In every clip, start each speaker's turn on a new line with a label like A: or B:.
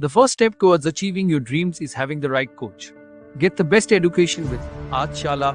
A: The first step towards achieving your dreams is having the right coach. Get the best education with Aajshala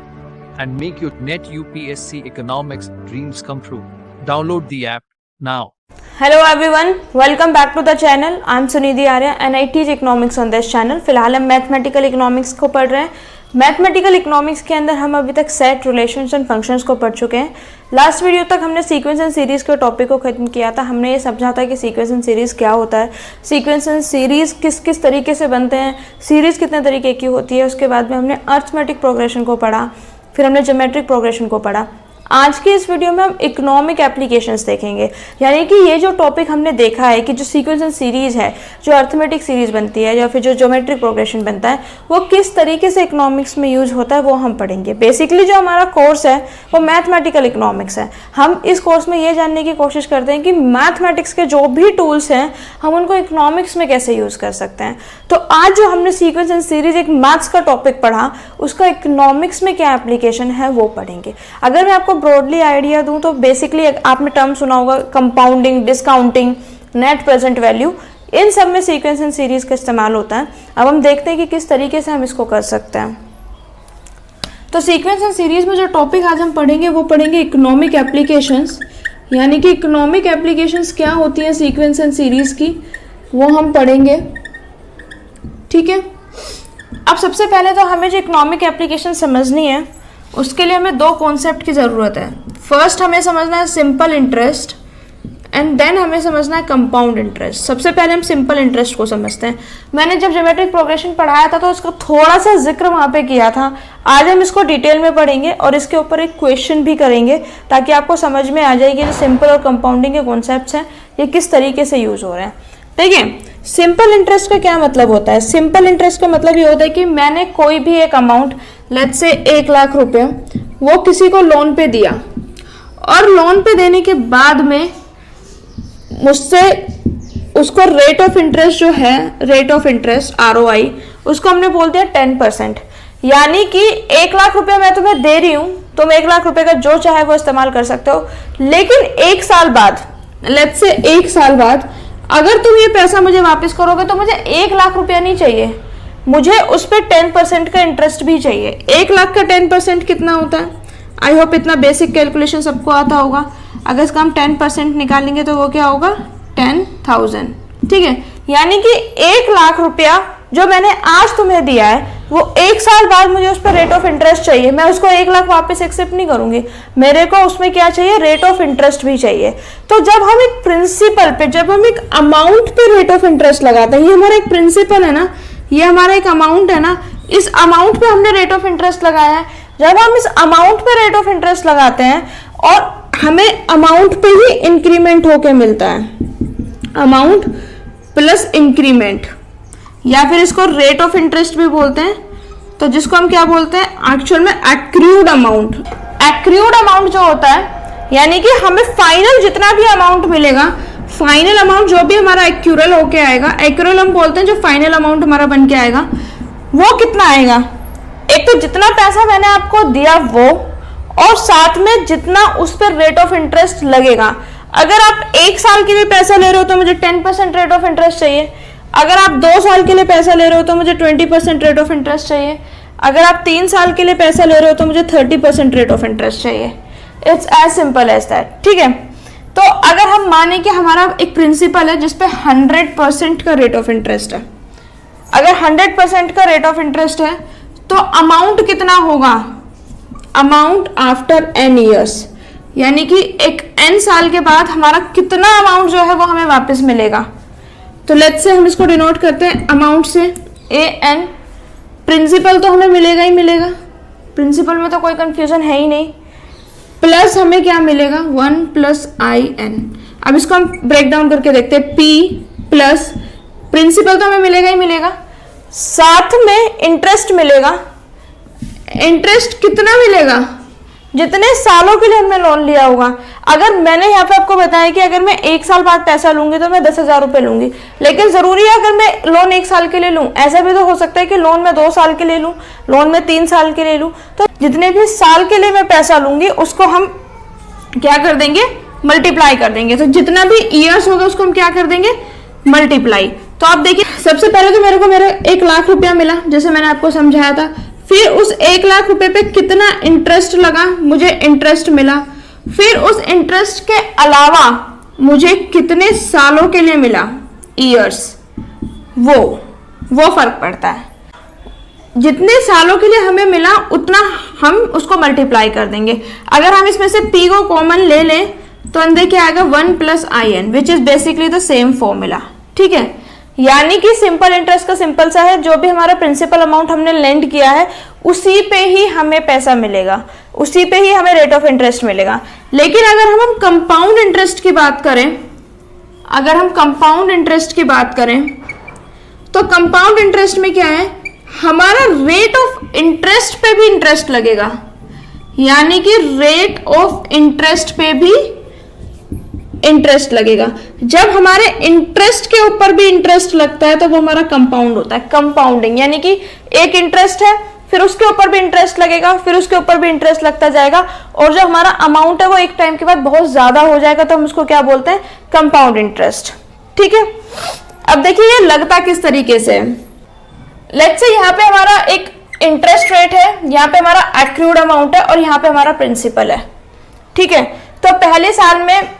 A: and make your NET UPSC economics dreams come true. Download the app now.
B: Hello everyone, welcome back to the channel. I am Sunidhi Arya and I teach economics on this channel. फिलहाल हम mathematical economics को पढ़ रहे हैं. Mathematical economics के अंदर हम अभी तक सेट, रिलेशंस एंड फंक्शंस को पढ़ चुके हैं. लास्ट वीडियो तक हमने सीक्वेंस एंड सीरीज़ के टॉपिक को खत्म किया था. हमने ये समझा था कि सीक्वेंस एंड सीरीज़ क्या होता है, सीक्वेंस एंड सीरीज़ किस किस तरीके से बनते हैं, सीरीज़ कितने तरीके की होती है. उसके बाद में हमने अर्थमेटिक प्रोग्रेशन को पढ़ा, फिर हमने ज्योमेट्रिक प्रोग्रेशन को पढ़ा. आज की इस वीडियो में हम इकोनॉमिक एप्लीकेशंस देखेंगे. यानी कि ये जो टॉपिक हमने देखा है कि जो सीक्वेंस एंड सीरीज़ है, जो अर्थमेटिक सीरीज़ बनती है या फिर जो ज्योमेट्रिक प्रोग्रेशन बनता है, वो किस तरीके से इकोनॉमिक्स में यूज होता है वो हम पढ़ेंगे. बेसिकली जो हमारा कोर्स है वो मैथमेटिकल इकोनॉमिक्स है. हम इस कोर्स में ये जानने की कोशिश करते हैं कि मैथमेटिक्स के जो भी टूल्स हैं हम उनको इकोनॉमिक्स में कैसे यूज़ कर सकते हैं. तो आज जो हमने सीक्वेंस एंड सीरीज़ एक मैथ्स का टॉपिक पढ़ा, उसका इकोनॉमिक्स में क्या एप्लीकेशन है वो पढ़ेंगे. अगर मैं आपको ब्रॉडली आइडिया दूं तो बेसिकली आपने टर्म सुना होगा compounding, discounting, net present value. इन सब में सीक्वेंस एंड सीरीज का इस्तेमाल होता है. अब हम देखते हैं कि किस तरीके से हम इसको कर सकते हैं. तो सीक्वेंस एंड सीरीज में जो टॉपिक आज हम पढ़ेंगे वो पढ़ेंगे इकोनॉमिक एप्लीकेशंस. यानी कि इकोनॉमिक एप्लीकेशंस क्या होती है सीक्वेंस एंड सीरीज की, वो हम पढ़ेंगे. ठीक है. अब सबसे पहले तो हमें जो इकोनॉमिक एप्लीकेशन समझनी है उसके लिए हमें दो कॉन्सेप्ट की ज़रूरत है. फर्स्ट हमें समझना है सिंपल इंटरेस्ट एंड देन हमें समझना है कंपाउंड इंटरेस्ट. सबसे पहले हम सिंपल इंटरेस्ट को समझते हैं. मैंने जब ज्योमेट्रिक प्रोग्रेशन पढ़ाया था तो उसका थोड़ा सा जिक्र वहाँ पे किया था. आज हम इसको डिटेल में पढ़ेंगे और इसके ऊपर एक क्वेश्चन भी करेंगे ताकि आपको समझ में आ जाए कि जो सिंपल और कंपाउंडिंग के कॉन्सेप्ट्स हैं ये किस तरीके से यूज़ हो रहे हैं. देखिए, सिंपल इंटरेस्ट का क्या मतलब होता है. सिंपल इंटरेस्ट का मतलब ये होता है कि मैंने कोई भी एक अमाउंट, लेट्स से 1 लाख रुपए, वो किसी को लोन पे दिया और लोन पे देने के बाद में मुझसे उसको रेट ऑफ इंटरेस्ट जो है, रेट ऑफ इंटरेस्ट ROI, उसको हमने बोल दिया 10%. यानी कि 1 लाख रुपया मैं तुम्हें दे रही हूँ, तुम 1 लाख रुपए का जो चाहे वो इस्तेमाल कर सकते हो. लेकिन 1 साल बाद, लेट्स से 1 साल बाद अगर तुम ये पैसा मुझे वापस करोगे तो मुझे 1 लाख रुपया नहीं चाहिए, मुझे उस पर 10% का इंटरेस्ट भी चाहिए. 1 लाख का 10% कितना होता है? आई होप इतना बेसिक कैलकुलेशन सबको आता होगा. अगर इसका हम 10% निकालेंगे तो वो क्या होगा? 10,000. ठीक है. यानी कि 1 लाख रुपया जो मैंने आज तुम्हें दिया है वो 1 साल बाद मुझे उस पर रेट ऑफ इंटरेस्ट चाहिए. मैं उसको 1 लाख वापस एक्सेप्ट नहीं करूंगी, मेरे को उसमें क्या चाहिए? रेट ऑफ इंटरेस्ट भी चाहिए. तो जब हम एक प्रिंसिपल पे, जब हम एक अमाउंट पे रेट ऑफ इंटरेस्ट लगाते हैं, ये हमारा एक प्रिंसिपल है ना, ये हमारा एक अमाउंट है ना, इस अमाउंट पे हमने रेट ऑफ इंटरेस्ट लगाया है. जब हम इस अमाउंट पे रेट ऑफ इंटरेस्ट लगाते हैं और हमें अमाउंट पे ही इंक्रीमेंट होके मिलता है, अमाउंट प्लस इंक्रीमेंट, या फिर इसको रेट ऑफ इंटरेस्ट भी बोलते हैं. तो जिसको हम क्या बोलते हैं एक्चुअल में? Accrued amount. एक्रूड अमाउंट जो होता है, यानी कि हमें फाइनल जितना भी अमाउंट मिलेगा, फाइनल अमाउंट जो भी हमारा एक्यूरल होके आएगा, एक्यूरल हम बोलते हैं जो फाइनल अमाउंट हमारा बन के आएगा, वो कितना आएगा? एक तो जितना पैसा मैंने आपको दिया वो, और साथ में जितना उस पर रेट ऑफ इंटरेस्ट लगेगा. अगर आप 1 साल के लिए पैसा ले रहे हो तो मुझे 10% रेट ऑफ इंटरेस्ट चाहिए. अगर आप 2 साल के लिए पैसा ले रहे हो तो मुझे 20% रेट ऑफ इंटरेस्ट चाहिए. अगर आप 3 साल के लिए पैसा ले रहे हो तो मुझे 30% रेट ऑफ इंटरेस्ट चाहिए. It's as simple as that. ठीक है. तो अगर हम माने कि हमारा एक प्रिंसिपल है जिसपे 100% का रेट ऑफ इंटरेस्ट है, अगर 100% का रेट ऑफ इंटरेस्ट है तो अमाउंट कितना होगा? Amount after n years. यानी कि एक n साल के बाद हमारा कितना अमाउंट जो है वो हमें वापस मिलेगा. तो लेट्स से हम इसको डिनोट करते हैं अमाउंट से AN. प्रिंसिपल तो हमें मिलेगा ही मिलेगा, प्रिंसिपल में तो कोई कंफ्यूजन है ही नहीं. प्लस हमें क्या मिलेगा? 1 + IN. अब इसको हम ब्रेक डाउन करके देखते हैं. P प्लस प्रिंसिपल तो हमें मिलेगा ही मिलेगा, साथ में इंटरेस्ट मिलेगा. इंटरेस्ट कितना मिलेगा? जितने सालों के लिए हमने लोन लिया होगा. अगर मैंने यहाँ पे आपको बताया कि अगर मैं 1 साल बाद पैसा लूंगी तो मैं 10,000 रुपये लूंगी, लेकिन जरूरी है अगर मैं लोन 1 साल के लिए लूं? ऐसा भी तो हो सकता है कि लोन मैं 2 साल के लिए लूं, लोन मैं 3 साल के लिए लूं. तो जितने भी साल के लिए मैं पैसा लूंगी उसको हम क्या कर देंगे? मल्टीप्लाई कर देंगे. तो जितना भी ईयर्स होगा उसको हम क्या कर देंगे? मल्टीप्लाई. तो आप देखिए, सबसे पहले तो मेरे को मेरा 1 लाख रुपया मिला, जैसे मैंने आपको समझाया था। फिर उस 1 लाख रुपए पे कितना इंटरेस्ट लगा, मुझे इंटरेस्ट मिला। फिर उस इंटरेस्ट के अलावा मुझे कितने सालों के लिए मिला, ईयर्स, वो फर्क पड़ता है। जितने सालों के लिए हमें मिला उतना हम उसको मल्टीप्लाई कर देंगे। अगर हम इसमें से p को कॉमन ले लें तो अंदर क्या आएगा, 1 + in, which is basically the same formula. ठीक है, यानी कि सिंपल इंटरेस्ट का सिंपल सा है, जो भी हमारा प्रिंसिपल अमाउंट हमने लेंड किया है उसी पे ही हमें पैसा मिलेगा, उसी पे ही हमें रेट ऑफ इंटरेस्ट मिलेगा। लेकिन अगर हम कंपाउंड इंटरेस्ट की बात करें, अगर हम कंपाउंड इंटरेस्ट की बात करें तो कंपाउंड इंटरेस्ट में क्या है, हमारा रेट ऑफ इंटरेस्ट पे भी इंटरेस्ट लगेगा, यानी कि रेट ऑफ इंटरेस्ट पे भी इंटरेस्ट लगेगा। जब हमारे इंटरेस्ट के ऊपर भी इंटरेस्ट लगता है तो वो हमारा कंपाउंड होता है, कंपाउंडिंग। यानी कि एक इंटरेस्ट है, फिर उसके ऊपर भी इंटरेस्ट लगेगा, फिर उसके ऊपर भी इंटरेस्ट लगता जाएगा, और जो हमारा अमाउंट है वो एक टाइम के बाद बहुत ज्यादा हो जाएगा, तो हम उसको क्या बोलते हैं, कंपाउंड इंटरेस्ट। ठीक है, अब देखिए ये लगता किस तरीके से है। लेट्स से यहाँ पे हमारा एक इंटरेस्ट रेट है, यहाँ पे हमारा एक्रूड अमाउंट है, और यहाँ पे हमारा प्रिंसिपल है। ठीक है, तो पहले साल में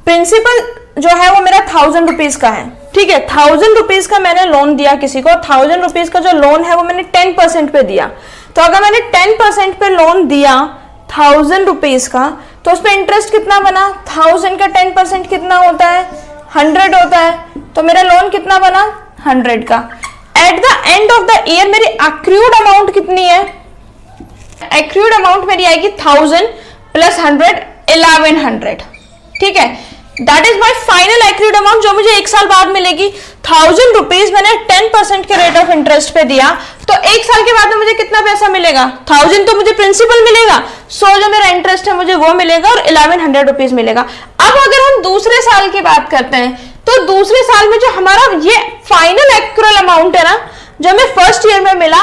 B: प्रिंसिपल जो है वो मेरा 1000 रुपीज का है। ठीक है, 1000 रुपीज का मैंने लोन दिया किसी को, 1000 रुपीज का जो लोन है वो मैंने 10% पे दिया। तो अगर मैंने 10% पे लोन दिया 1000 रुपीज का, तो उस पर इंटरेस्ट कितना बना, 1000 का 10% कितना होता है, 100 होता है। तो मेरा लोन कितना बना, 100 का। At the end of the year मेरी एक्रूड अमाउंट कितनी है, एक्रूड अमाउंट मेरी आएगी 1000 + 100, 1100। ठीक है, that is my final accrued amount, जो मुझे 1 साल बाद मिलेगी। 1000 रुपीज मैंने 10% के रेट ऑफ इंटरेस्ट पे दिया, तो 1 साल के बाद में मुझे कितना पैसा मिलेगा, 1000 तो मुझे प्रिंसिपल मिलेगा, जो मेरा इंटरेस्ट है मुझे वो मिलेगा, और 1100 रुपीज मिलेगा। अब अगर हम दूसरे साल की बात करते हैं, तो दूसरे साल में जो हमारा ये फाइनल एक्रूड अमाउंट है ना, जो हमें फर्स्ट ईयर में मिला,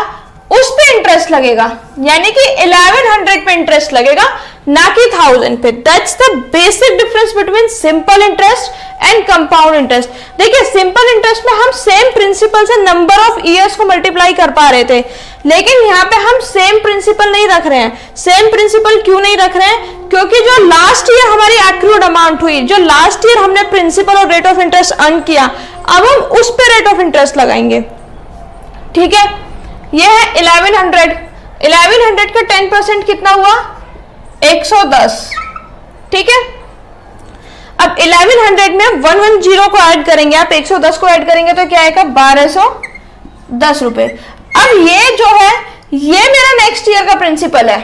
B: उस पे इंटरेस्ट लगेगा, यानी कि 1100 पे इंटरेस्ट लगेगा, ना कि 1000 पे। That's the basic difference between simple interest and compound interest. देखिए, सिंपल इंटरेस्ट में हम सेम प्रिंसिपल से नंबर ऑफ ईयर्स को मल्टीप्लाई कर पा रहे थे, लेकिन यहाँ पे हम सेम प्रिंसिपल नहीं रख रहे हैं। सेम प्रिंसिपल क्यों नहीं रख रहे हैं, क्योंकि जो लास्ट ईयर हमारी एक्रूड अमाउंट हुई, जो लास्ट ईयर हमने प्रिंसिपल और रेट ऑफ इंटरेस्ट अर्न किया, अब हम उस पे रेट ऑफ इंटरेस्ट लगाएंगे। ठीक है, ये है 1100, 1100 का 10% कितना हुआ, 110। ठीक है, अब 1100 में 110 को ऐड करेंगे, आप 110 को ऐड करेंगे तो क्या आएगा, 1210 रुपए। अब ये जो है ये मेरा नेक्स्ट ईयर का प्रिंसिपल है,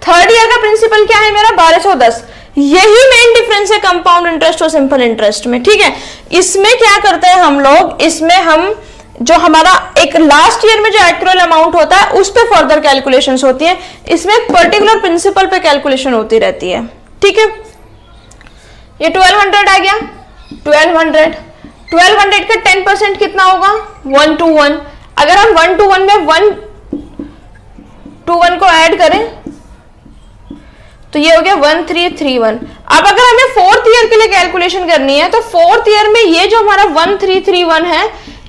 B: थर्ड ईयर का प्रिंसिपल क्या है मेरा, 1210। यही मेन डिफरेंस है कंपाउंड इंटरेस्ट और सिंपल इंटरेस्ट में। ठीक है, इसमें क्या करते हैं हम लोग, इसमें हम जो हमारा एक लास्ट ईयर में जो एक्रूअल अमाउंट होता है उस पे फर्दर कैलकुलेशंस होती है, इसमें पर्टिकुलर प्रिंसिपल पे कैलकुलेशन होती रहती है। ठीक है, ये 1200 आ गया, 1200 का 10% कितना होगा, 1 to 1। अगर हम 1 to 1 में 1 to 1 को ऐड करें तो ये हो गया 1331। अब अगर हमें 4th ईयर के लिए कैलकुलेशन करनी है, तो 4th ईयर में ये जो हमारा 1331 है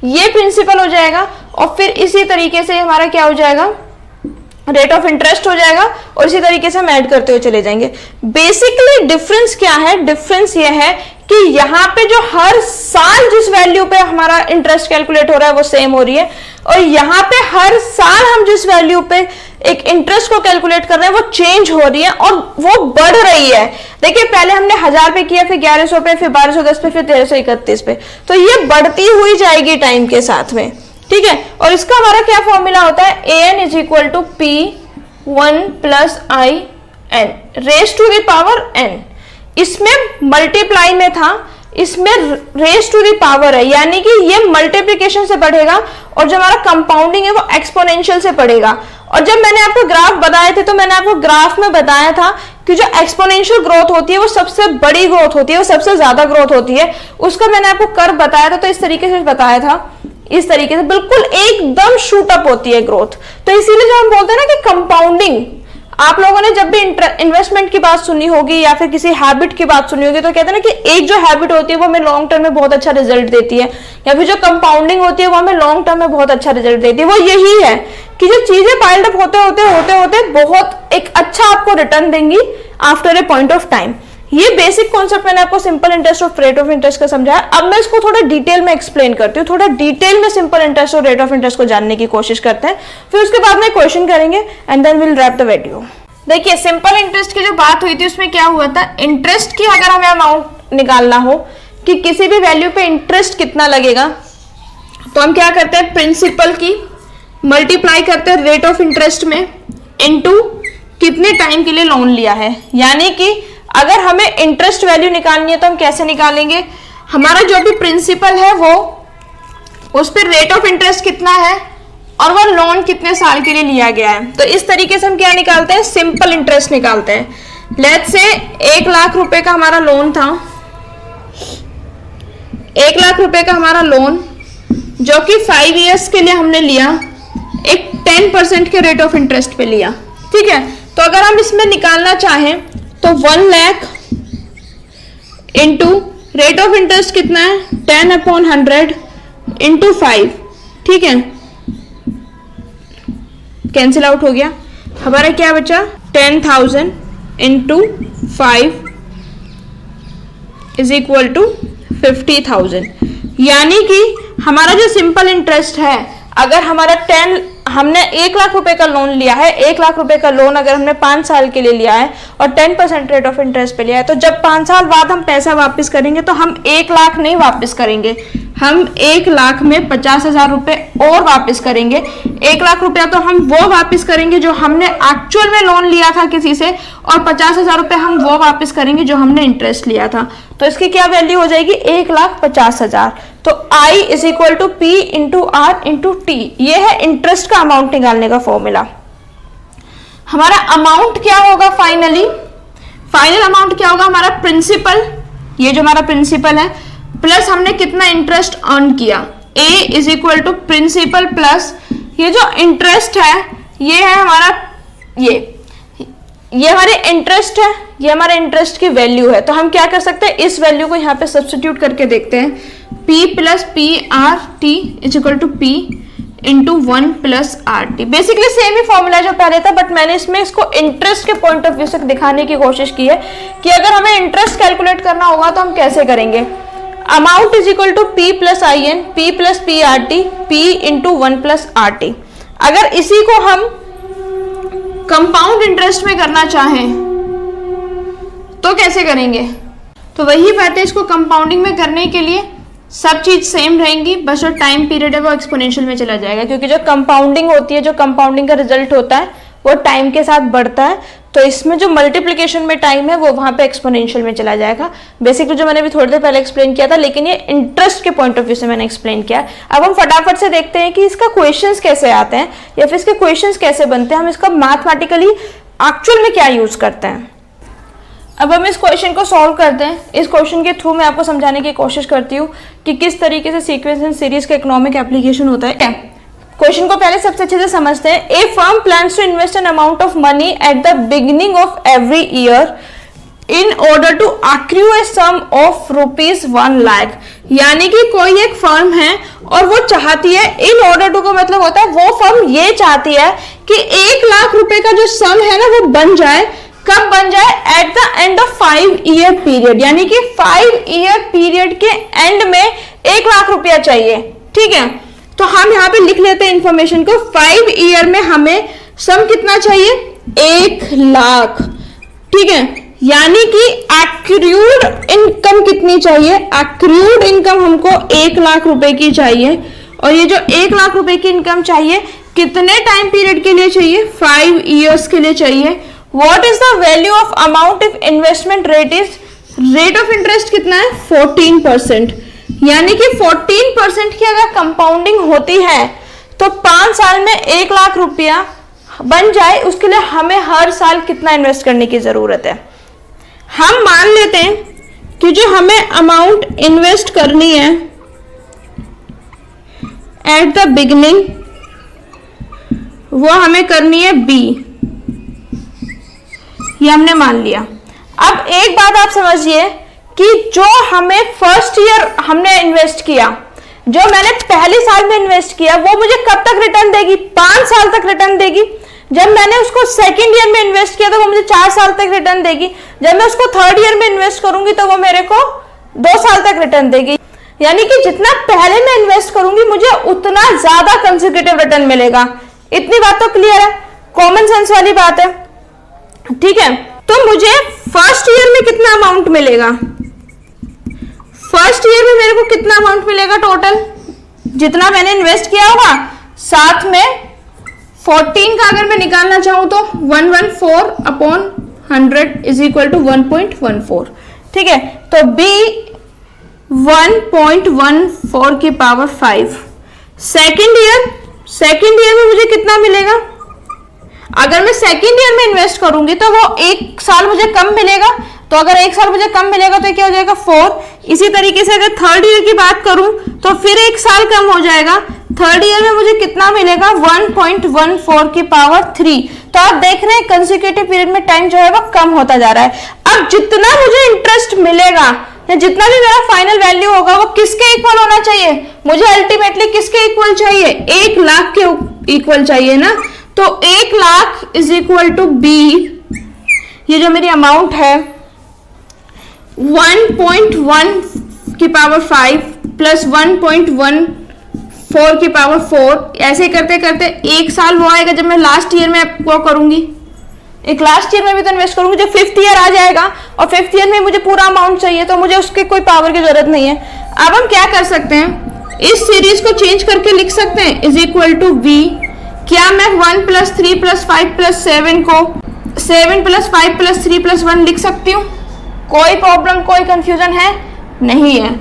B: ये प्रिंसिपल हो जाएगा, और फिर इसी तरीके से हमारा क्या हो जाएगा, रेट ऑफ इंटरेस्ट हो जाएगा, और इसी तरीके से हम ऐड करते हुए चले जाएंगे। बेसिकली डिफरेंस क्या है, डिफरेंस ये है कि यहाँ पे जो हर साल जिस वैल्यू पे हमारा इंटरेस्ट कैलकुलेट हो रहा है वो सेम हो रही है, और यहाँ पे हर साल हम जिस वैल्यू पे एक इंटरेस्ट को कैलकुलेट कर रहे हैं वो चेंज हो रही है और वो बढ़ रही है। देखिए, पहले हमने 1000 पे किया, फिर 1100 पे, फिर 1210 पे, फिर 1331 पे, तो ये बढ़ती हुई जाएगी टाइम के साथ में। ठीक है, और इसका हमारा क्या फॉर्मूला होता है, an = P1 + in raise to the power n। इसमें मल्टीप्लाई में था, इसमें रेज टू द पावर है, यानी कि ये मल्टीप्लिकेशन से बढ़ेगा, और जो हमारा कंपाउंडिंग है वो एक्सपोनेंशियल से बढ़ेगा। और जब मैंने आपको ग्राफ बताए थे तो मैंने आपको ग्राफ में बताया था कि जो एक्सपोनेंशियल ग्रोथ होती है वो सबसे बड़ी ग्रोथ होती है, वो सबसे ज्यादा ग्रोथ होती है। उसका मैंने आपको कर्व बताया था, तो इस तरीके से बताया था, इस तरीके से बिल्कुल एकदम शूट अप होती है ग्रोथ। तो इसीलिए जो हम बोलते हैं ना कि कंपाउंडिंग, आप लोगों ने जब भी इन्वेस्टमेंट की बात सुनी होगी या फिर किसी हैबिट की बात सुनी होगी तो कहते हैं ना कि एक जो हैबिट होती है वो हमें लॉन्ग टर्म में बहुत अच्छा रिजल्ट देती है, या फिर जो कंपाउंडिंग होती है वो हमें लॉन्ग टर्म में बहुत अच्छा रिजल्ट देती है। वो यही है कि जो चीजें पाइल्ड अप होते बहुत एक अच्छा आपको रिटर्न देंगी after a point of time. ये बेसिक कॉन्सेप्ट मैंने आपको सिंपल इंटरेस्ट और रेट ऑफ इंटरेस्ट का समझाया। अब मैं इसको थोड़ा डिटेल में एक्सप्लेन करती हूँ, थोड़ा डिटेल में सिंपल इंटरेस्ट और रेट ऑफ इंटरेस्ट को जानने की कोशिश करते हैं, फिर उसके बाद में क्वेश्चन करेंगे and then will wrap the video. देखिए सिंपल इंटरेस्ट की जो बात हुई थी उसमें क्या हुआ था, इंटरेस्ट की अगर हमें अमाउंट निकालना हो कि किसी भी वैल्यू पे इंटरेस्ट कितना लगेगा, तो हम क्या करते हैं, प्रिंसिपल की मल्टीप्लाई करते हैं रेट ऑफ इंटरेस्ट में इनटू कितने टाइम के लिए लोन लिया है। यानी कि अगर हमें इंटरेस्ट वैल्यू निकालनी है तो हम कैसे निकालेंगे, हमारा जो भी प्रिंसिपल है वो उस पर रेट ऑफ इंटरेस्ट कितना है और वो लोन कितने साल के लिए लिया गया है। तो इस तरीके से हम क्या निकालते हैं, सिंपल इंटरेस्ट निकालते हैं। लेट्स से 1 लाख रुपए का हमारा लोन था, 1 लाख रुपए का हमारा लोन जो कि 5 इयर्स के लिए हमने लिया, एक 10% के रेट ऑफ इंटरेस्ट पे लिया। ठीक है, तो अगर हम इसमें निकालना चाहें तो 1 lakh into rate of interest कितना है 10/100 इंटू 5। ठीक है, कैंसिल आउट हो गया, हमारा क्या बचा 10,000 इंटू 5 इज इक्वल टू 50,000। यानी कि हमारा जो सिंपल इंटरेस्ट है, अगर हमारा हमने 1 लाख रुपए का लोन लिया है, 1 लाख रुपए का लोन अगर हमने 5 साल के लिए लिया है और 10% रेट ऑफ इंटरेस्ट पे लिया है, तो जब 5 साल बाद हम पैसा वापस करेंगे तो हम 1 लाख नहीं वापस करेंगे, हम 1 लाख में 50,000 रुपए और वापस करेंगे। 1 लाख रुपया तो हम वो वापस करेंगे जो हमने एक्चुअल में लोन लिया था किसी से, और 50,000 रुपए हम वो वापस करेंगे जो हमने इंटरेस्ट लिया था। तो इसकी क्या वैल्यू हो जाएगी 1,50,000। तो I is equal to P into R into T, ये है इंटरेस्ट का अमाउंट निकालने का फॉर्मूला। हमारा अमाउंट क्या होगा, फाइनल अमाउंट क्या होगा, हमारा प्रिंसिपल, ये जो हमारा प्रिंसिपल है प्लस हमने कितना इंटरेस्ट अर्न किया, A is equal to principal plus ये जो इंटरेस्ट है, ये है हमारा ये हमारे इंटरेस्ट है, ये हमारे इंटरेस्ट की वैल्यू है। तो हम क्या कर सकते हैं, इस वैल्यू को यहाँ पे सब्स्टिट्यूट करके देखते हैं, P plus P R T is equal to P into 1 plus R T. Basically same ही फॉर्मूला जो पहले था, बट मैंने इसमें इसको इंटरेस्ट के पॉइंट ऑफ व्यू से दिखाने की कोशिश की है कि अगर हमें इंटरेस्ट कैलकुलेट करना होगा तो हम कैसे करेंगे। Amount is equal to P plus I N, P plus P R T, P into 1 plus R T. अगर इसी को हम कंपाउंड इंटरेस्ट में करना चाहें तो कैसे करेंगे, तो वही बात है, इसको कंपाउंडिंग में करने के लिए सब चीज सेम रहेंगी, बस जो टाइम पीरियड है वो एक्सपोनेंशियल में चला जाएगा, क्योंकि जो कंपाउंडिंग होती है, जो कंपाउंडिंग का रिजल्ट होता है वो टाइम के साथ बढ़ता है। तो इसमें जो मल्टीप्लिकेशन में टाइम है वो वहां पे एक्सपोनेंशियल में चला जाएगा। बेसिकली जो मैंने अभी थोड़ी देर पहले एक्सप्लेन किया था, लेकिन ये इंटरेस्ट के पॉइंट ऑफ व्यू से मैंने एक्सप्लेन किया। अब हम फटाफट से देखते हैं कि इसका क्वेश्चंस कैसे आते हैं या फिर इसके क्वेश्चंस कैसे बनते हैं, हम इसका मैथमेटिकली एक्चुअल में क्या यूज करते हैं। अब हम इस क्वेश्चन को सॉल्व करते हैं। इस क्वेश्चन के थ्रू मैं आपको समझाने की कोशिश करती हूँ कि किस तरीके से सीक्वेंस एंड सीरीज का इकोनॉमिक एप्लीकेशन होता है। क्वेश्चन को पहले सबसे अच्छे से समझते हैं। A firm plans to invest an amount of money at the beginning of every year in order to accrue a sum of ₹1 lakh. यानी कि कोई एक फर्म है और वो चाहती है, इन ऑर्डर टू का मतलब होता है वो फर्म ये चाहती है कि 1 लाख रुपए का जो सम है ना वो बन जाए। कब बन जाए? At the end of 5 year period, यानी कि 5 ईयर पीरियड के एंड में 1 लाख रुपया चाहिए। ठीक है, तो हम यहाँ पे लिख लेते हैं इंफॉर्मेशन को। 5 ईयर में हमें सम कितना चाहिए? 1 लाख। ठीक है, यानी कि एक्रूड इनकम कितनी चाहिए? एक्रूड इनकम हमको 1 लाख रुपए की चाहिए। और ये जो 1 लाख रुपए की इनकम चाहिए कितने टाइम पीरियड के लिए चाहिए? 5 ईयर्स के लिए चाहिए। What is the value of amount if investment rate is, rate of interest कितना है? 14%। यानी कि 14% की अगर कंपाउंडिंग होती है तो 5 साल में 1 लाख रुपया बन जाए, उसके लिए हमें हर साल कितना इन्वेस्ट करने की जरूरत है? हम मान लेते हैं कि जो हमें अमाउंट इन्वेस्ट करनी है एट द बिगिनिंग वो हमें करनी है B, ये हमने मान लिया। अब एक बात आप समझिए कि जो हमें फर्स्ट ईयर हमने इन्वेस्ट किया, जो मैंने पहले साल में इन्वेस्ट किया, वो मुझे कब तक रिटर्न देगी? 5 साल तक रिटर्न देगी। जब मैंने उसको सेकेंड ईयर में इन्वेस्ट किया तो वो मुझे 4 साल तक रिटर्न देगी। जब मैं उसको थर्ड ईयर में इन्वेस्ट करूंगी तो वो मेरे को 2 साल तक रिटर्न देगी। यानी कि जितना पहले मैं इन्वेस्ट करूंगी मुझे उतना ज्यादा कंसेक्यूटिव रिटर्न मिलेगा। इतनी बात तो क्लियर है, कॉमन सेंस वाली बात है, ठीक है। तो मुझे फर्स्ट ईयर में कितना अमाउंट मिलेगा? फर्स्ट ईयर में मेरे को कितना अमाउंट मिलेगा टोटल? जितना मैंने इन्वेस्ट किया होगा, साथ में 14 का अगर मैं निकालना चाहूं तो 114/100 इज इक्वल टू 1.14, ठीक है। तो B 1.14 की पावर 5। सेकेंड ईयर में मुझे कितना मिलेगा? अगर मैं सेकेंड ईयर में इन्वेस्ट करूंगी तो वो 1 साल मुझे कम मिलेगा। तो अगर 1 साल मुझे कम मिलेगा तो क्या हो जाएगा? 4। इसी तरीके से अगर थर्ड ईयर की बात करूं तो फिर 1 साल कम हो जाएगा। थर्ड ईयर में मुझे कितना मिलेगा? 1.14 की पावर 3। तो आप देख रहे हैं कंसेक्यूटिव पीरियड में टाइम जो है वो कम होता जा रहा है। अब जितना मुझे इंटरेस्ट मिलेगा या जितना भी मेरा फाइनल वैल्यू होगा वो किसके इक्वल होना चाहिए? मुझे अल्टीमेटली किसके इक्वल चाहिए? 1 लाख के इक्वल चाहिए ना। तो 1 lakh is equal to B, ये जो मेरी अमाउंट है 1.1 की पावर 5 प्लस 1.14 की पावर 4, ऐसे करते करते 1 साल वो आएगा जब मैं लास्ट ईयर में वो करूंगी। एक लास्ट ईयर में भी तो इन्वेस्ट करूंगी, जब 5th ईयर आ जाएगा और 5th ईयर में मुझे पूरा अमाउंट चाहिए तो मुझे उसके कोई पावर की जरूरत नहीं है। अब हम क्या कर सकते हैं? इस सीरीज को चेंज करके लिख सकते हैं इज इक्वल टू बी। क्या मैं 1 + 3 + 5 + 7 को 7 + 5 + 3 + 1 लिख सकती हूँ? कोई प्रॉब्लम, कोई कंफ्यूजन है? नहीं है।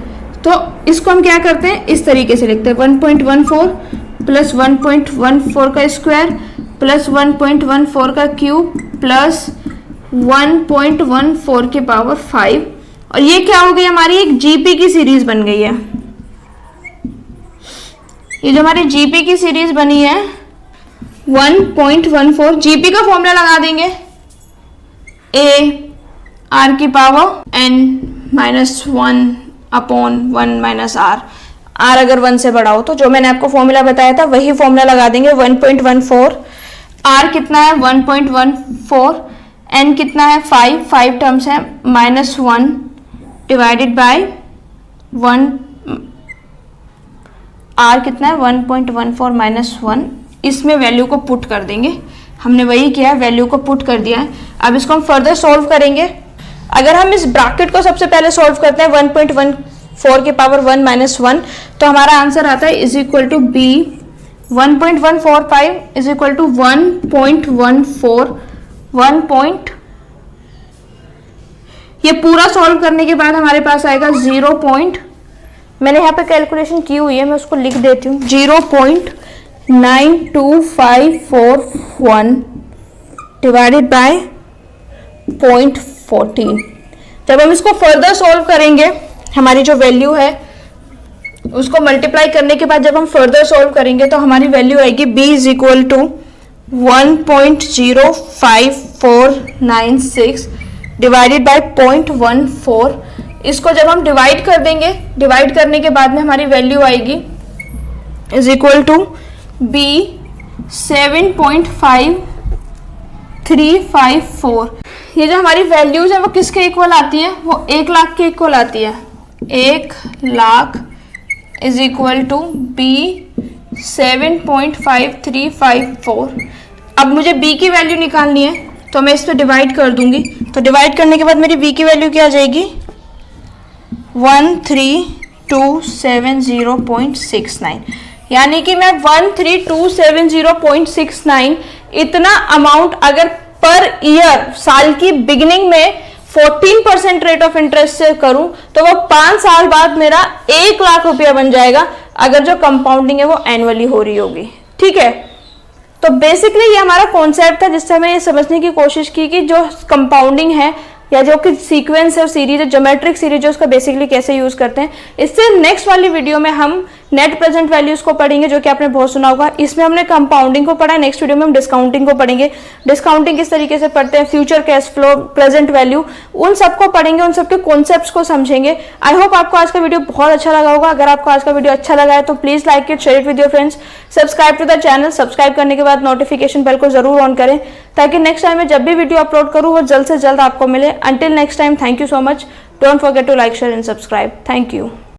B: तो इसको हम क्या करते हैं, इस तरीके से लिखते हैं 1.14 प्लस 1.14 का स्क्वायर प्लस 1.14 का क्यूब प्लस 1.14 की पावर 5। और ये क्या हो गई? हमारी एक जीपी की सीरीज बन गई है। ये जो हमारी जीपी की सीरीज बनी है 1.14, जीपी का फॉर्मूला लगा देंगे a r की पावर n -1/1 - r। r अगर 1 से बड़ा हो तो जो मैंने आपको फॉर्मूला बताया था वही फॉर्मूला लगा देंगे 1.14। r कितना है? 1.14। n कितना है? 5 टर्म्स है -1 डिवाइडेड बाय 1। r कितना है? 1.14 - 1। इसमें वैल्यू को पुट कर देंगे। हमने वही किया, वैल्यू को पुट कर दिया है। अब इसको हम फर्दर सॉल्व करेंगे। अगर हम इस ब्रैकेट को सबसे पहले सॉल्व करते हैं 1.14 की पावर 1 - 1 तो हमारा आंसर आता है is equal to B 1.145 is equal to 1.14 ये पूरा सॉल्व करने के बाद हमारे पास आएगा 0. मैंने यहाँ पे कैलकुलेशन की हुई है, मैं उसको लिख देती हूँ 0.92541 डिवाइडेड बाय 0.14। जब हम इसको फर्दर सॉल्व करेंगे हमारी जो वैल्यू है उसको मल्टीप्लाई करने के बाद जब हम फर्दर सॉल्व करेंगे तो हमारी वैल्यू आएगी b is equal to 1.05496 divided by 0.14। इसको जब हम डिवाइड कर देंगे, डिवाइड करने के बाद में हमारी वैल्यू आएगी इज इक्वल टू b 7.5354। ये जो हमारी वैल्यूज है वो किसके इक्वल आती है? वो 1 लाख के इक्वल आती है। 1 lakh is equal to b 7.5354। अब मुझे b की वैल्यू निकालनी है तो मैं इस पर डिवाइड कर दूंगी। तो डिवाइड करने के बाद मेरी b की वैल्यू क्या आ जाएगी? 13270.69। यानी कि मैं 13270.69 इतना अमाउंट अगर पर ईयर साल की बिगिनिंग में 14% रेट ऑफ इंटरेस्ट से करूं तो वो 5 साल बाद मेरा 1 लाख रुपया बन जाएगा, अगर जो कंपाउंडिंग है वो एनुअली हो रही होगी। ठीक है, तो बेसिकली ये हमारा कॉन्सेप्ट था जिससे हमें ये समझने की कोशिश की कि जो कंपाउंडिंग है या जो कि सीक्वेंस है, सीरीज है, ज्योमेट्रिक सीरीज है, उसका बेसिकली कैसे यूज करते हैं। इससे नेक्स्ट वाली वीडियो में हम नेट प्रेजेंट वैल्यूज को पढ़ेंगे जो कि आपने बहुत सुना होगा। इसमें हमने कंपाउंडिंग को पढ़ा है, नेक्स्ट वीडियो में हम डिस्काउंटिंग को पढ़ेंगे। डिस्काउंटिंग किस तरीके से पढ़ते हैं, future cash flow, present value, उन सबको पढ़ेंगे, उन सबके कॉन्सेप्ट्स को समझेंगे। आई होप आपको आज का वीडियो बहुत अच्छा लगा होगा। अगर आपको आज का वीडियो अच्छा लगा है तो please like it, share it with your friends, subscribe to the channel. Subscribe करने के बाद नोटिफिकेशन बेल को जरूर ऑन करें ताकि नेक्स्ट टाइम में जब भी वीडियो अपलोड करूँ वो जल्द से जल्द आपको मिले। Until next time, thank you so much. Don't forget to like, share and subscribe. Thank you.